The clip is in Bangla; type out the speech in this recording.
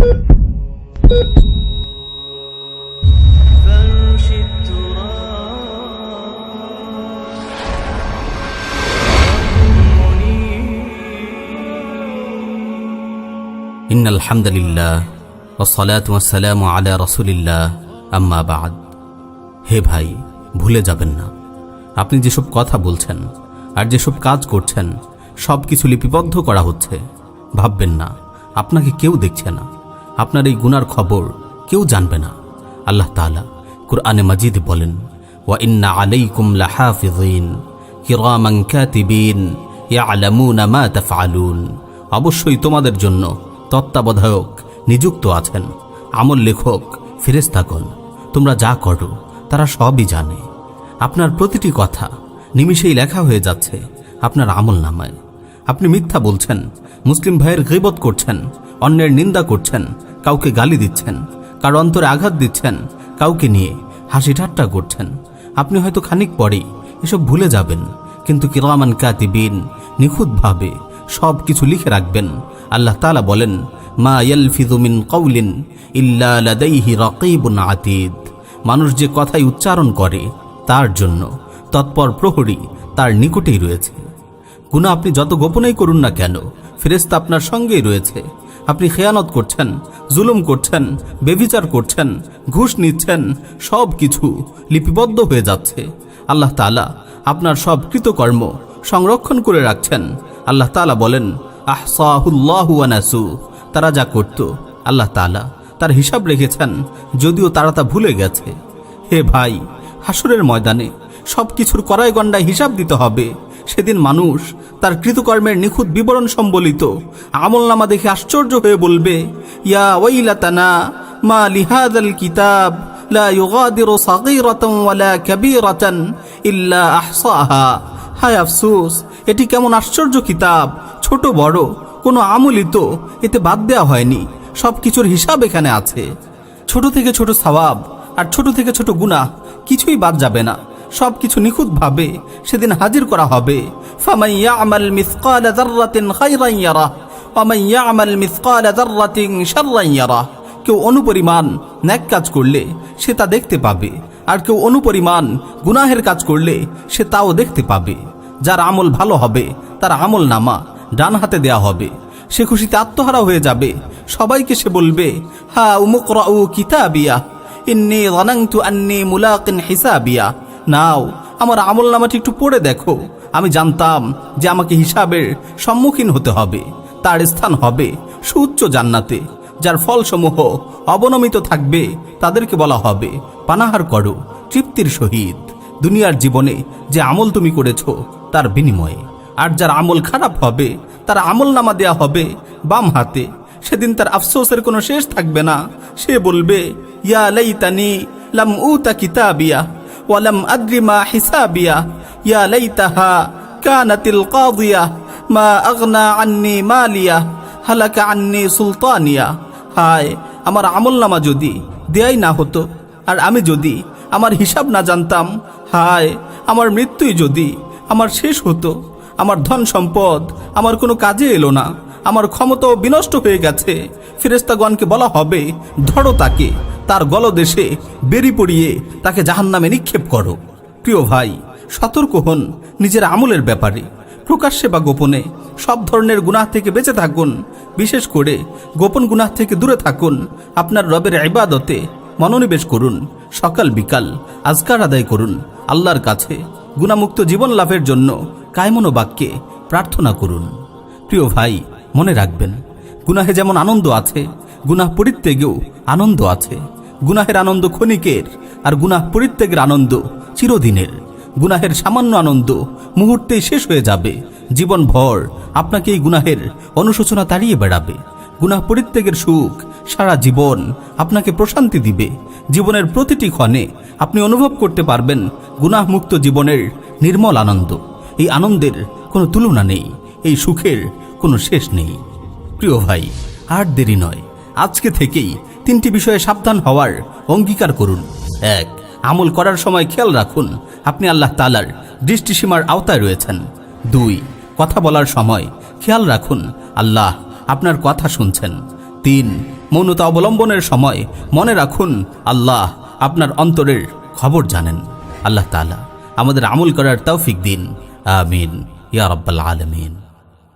ইন্নাল হামদুলিল্লাহ ওয়াসসালাতু ওয়াসসালামু আলা রাসূলিল্লাহ আম্মা বা'দ। হে ভাই, ভুলে যাবেন না, আপনি যেসব কথা বলছেন আর যেসব কাজ করছেন সব কিছু লিপিবদ্ধ করা হচ্ছে। ভাববেন না আপনাকে কেউ দেখছে না, আপনার এই গুনার খবর কেউ জানবে না। আল্লাহ তাআলা কুরআনে মাজিদে বলেন, ওয়া ইন্না আলাইকুম লাহাফিযিন কিরামান কাতিবিন ইয়ালামুনা মা তাফআলুন। অবশ্যই তোমাদের জন্য তত্ত্বাবধায়ক নিযুক্ত আছেন, আমল লেখক ফেরেশতাগণ। তোমরা যা করো তারা সবই জানে। আপনার প্রতিটি কথা নিমিষেই লেখা হয়ে যাচ্ছে আপনার আমল নামায়। আপনি মিথ্যা বলছেন, মুসলিম ভাইয়ের গীবত করছেন, অন্যের নিন্দা করছেন, কাউকে গালি দিচ্ছেন, কারো অন্তরে আঘাত দিচ্ছেন, কাউকে নিয়ে হাসি ঠাট্টা করছেন। আপনি হয়তো খানিক পরেই এসব ভুলে যাবেন, কিন্তু কিরামান কাতিবিন নিখুঁতভাবে সব কিছু লিখে রাখবেন। আল্লাহ তাআলা বলেন, মা ইয়ালফিযু মিন কাওলিন ইল্লা লাদাইহি রাকীবুন আতীদ। মানুষ যে কথাই উচ্চারণ করে তার জন্য তৎপর প্রহরী তার নিকটেই রয়েছে। গুনাহ আপনি যত গোপনেই করুন না কেন, ফেরেশতা আপনার সঙ্গেই রয়েছে। আপনি খেয়ানত করছেন, জুলুম করছেন, বেবিচার করছেন, ঘুষ নিচ্ছেন, সব কিছু লিপিবদ্ধ হয়ে যাচ্ছে। আল্লাহ তাআলা আপনার সব কৃতকর্ম সংরক্ষণ করে রাখছেন। আল্লাহ তাআলা বলেন, আহসাহুল্লাহু ওয়া নাসু। তারা যা করত আল্লাহ তাআলা তার হিসাব রেখেছেন, যদিও তারা তা ভুলে গেছে। হে ভাই, হাসরের ময়দানে সব কিছুর কড়াই গণ্ডায় হিসাব দিতে হবে। সেদিন মানুষ তার কৃতকর্মের নিখুঁত বিবরণ সম্বলিত আমলনামা দেখে আশ্চর্য হয়ে বলবে, ইয়া ওয়াইলাতানা মা লিহাযাল কিতাব লা ইউগাদিরু সাগীরাতান ওয়ালা কাবীরাতান ইল্লা আহসাহা। হায় আফসোস, এটি কেমন আশ্চর্য কিতাব! ছোট বড় কোনো আমলই তো এতে বাদ দেওয়া হয়নি, সব কিছুর হিসাব এখানে আছে। ছোট থেকে ছোট সওয়াব আর ছোট থেকে ছোট গুনাহ কিছুই বাদ যাবে না, সব কিছু নিখুঁতভাবে সেদিন হাজির করা হবে। ফামান ইয়ামাল মিসকালা যাররাতিন খায়রান ইয়ারাহ ওয়া মান ইয়ামাল মিসকালা যাররাতিন শাররান ইয়ারাহ। কেউ অনুপরিমাণ নেক কাজ করলে সে তা দেখতে পাবে, আর কেউ অনুপরিমাণ গুনাহের কাজ করলে সে তাও দেখতে পাবে। যার আমল ভালো হবে তার আমল নামা ডান হাতে দেয়া হবে। সে খুশিতে আত্মহারা হয়ে যাবে। সবাইকে সে বলবে, হা উমুকরাউ কিতাবিয়া ইন্নী যানানতু আন্নী মুলাকিন হিসাবিয়া। নাও, আমার আমল নামাটি একটু পড়ে দেখো। আমি জানতাম যে আমাকে হিসাবের সম্মুখীন হতে হবে। তার স্থান হবে সুউচ্চ জান্নাতে, যার ফলসমূহ অবনমিত থাকবে। তাদেরকে বলা হবে, পানাহার করো তৃপ্তির সহিত দুনিয়ার জীবনে যে আমল তুমি করেছ তার বিনিময়ে। আর যার আমল খারাপ হবে তার আমল নামা দেয়া হবে বাম হাতে। সেদিন তার আফসোসের কোনো শেষ থাকবে না। সে বলবে, ইয়া লাইতানি লাম উতা কিতাবিয়া ওয়া লাম আদরি মা হিসাবিয়া ইয়া লাইতাহা কানাতিল কাদিয়া মা আগনা আন্নি মালিয়া হালাকা আন্নি সুলতানিয়া। হায়, আমার আমল নামা যদি দেয়াই না হতো, আর আমি যদি আমার হিসাব না জানতাম। হায়, আমার মৃত্যুই যদি আমার শেষ হতো। আমার ধন সম্পদ আমার কোনো কাজে এলো না, আমার ক্ষমতাও বিনষ্ট হয়ে গেছে। ফেরেশতাগণকে বলা হবে, ধরো তাকে, তার গলদেশে বেরি পড়িয়ে তাকে জাহান্নামে নিক্ষেপ করো। প্রিয় ভাই, সতর্ক হন নিজের আমলের ব্যাপারে। প্রকাশ্যে বা গোপনে সব ধরনের গুনাহ থেকে বেঁচে থাকুন। বিশেষ করে গোপন গুনাহ থেকে দূরে থাকুন। আপনার রবের ইবাদতে মনোনিবেশ করুন। সকাল বিকাল আজকার আদায় করুন। আল্লাহর কাছে গুনাহমুক্ত জীবন লাভের জন্য কায়মনো বাক্যে প্রার্থনা করুন। প্রিয় ভাই, মনে রাখবেন, গুনাহে যেমন আনন্দ আছে, গুনাহ পরিত্যাগেও আনন্দ আছে। গুনাহের আনন্দ ক্ষণিকের, আর গুনাহ পরিত্যাগের আনন্দ চিরদিনের। গুনাহের সামান্য আনন্দ মুহূর্তেই শেষ হয়ে যাবে। জীবনভর আপনাকে এই গুনাহের অনুশোচনা তাড়িয়ে বেড়াবে। গুনাহ পরিত্যাগের সুখ সারা জীবন আপনাকে প্রশান্তি দিবে। জীবনের প্রতিটি ক্ষণে আপনি অনুভব করতে পারবেন গুনাহমুক্ত জীবনের নির্মল আনন্দ। এই আনন্দের কোনো তুলনা নেই, এই সুখের কোনো শেষ নেই। প্রিয় ভাই, আর দেরি নয়, আজকে থেকেই 3টি বিষয়ে সাবধান হওয়ার অঙ্গীকার করুন। 1. আমল করার সময় খেয়াল রাখুন আপনি আল্লাহ তাআলার দৃষ্টিসীমার আওতায় রয়েছেন। 2. কথা বলার সময় খেয়াল রাখুন আল্লাহ আপনার কথা শুনছেন। 3. মৌনতা অবলম্বনের সময় মনে রাখুন আল্লাহ আপনার অন্তরের খবর জানেন। আল্লাহ তাআলা আমাদের আমল করার তৌফিক দিন। আমিন ইয়া রাব্বাল আলামিন।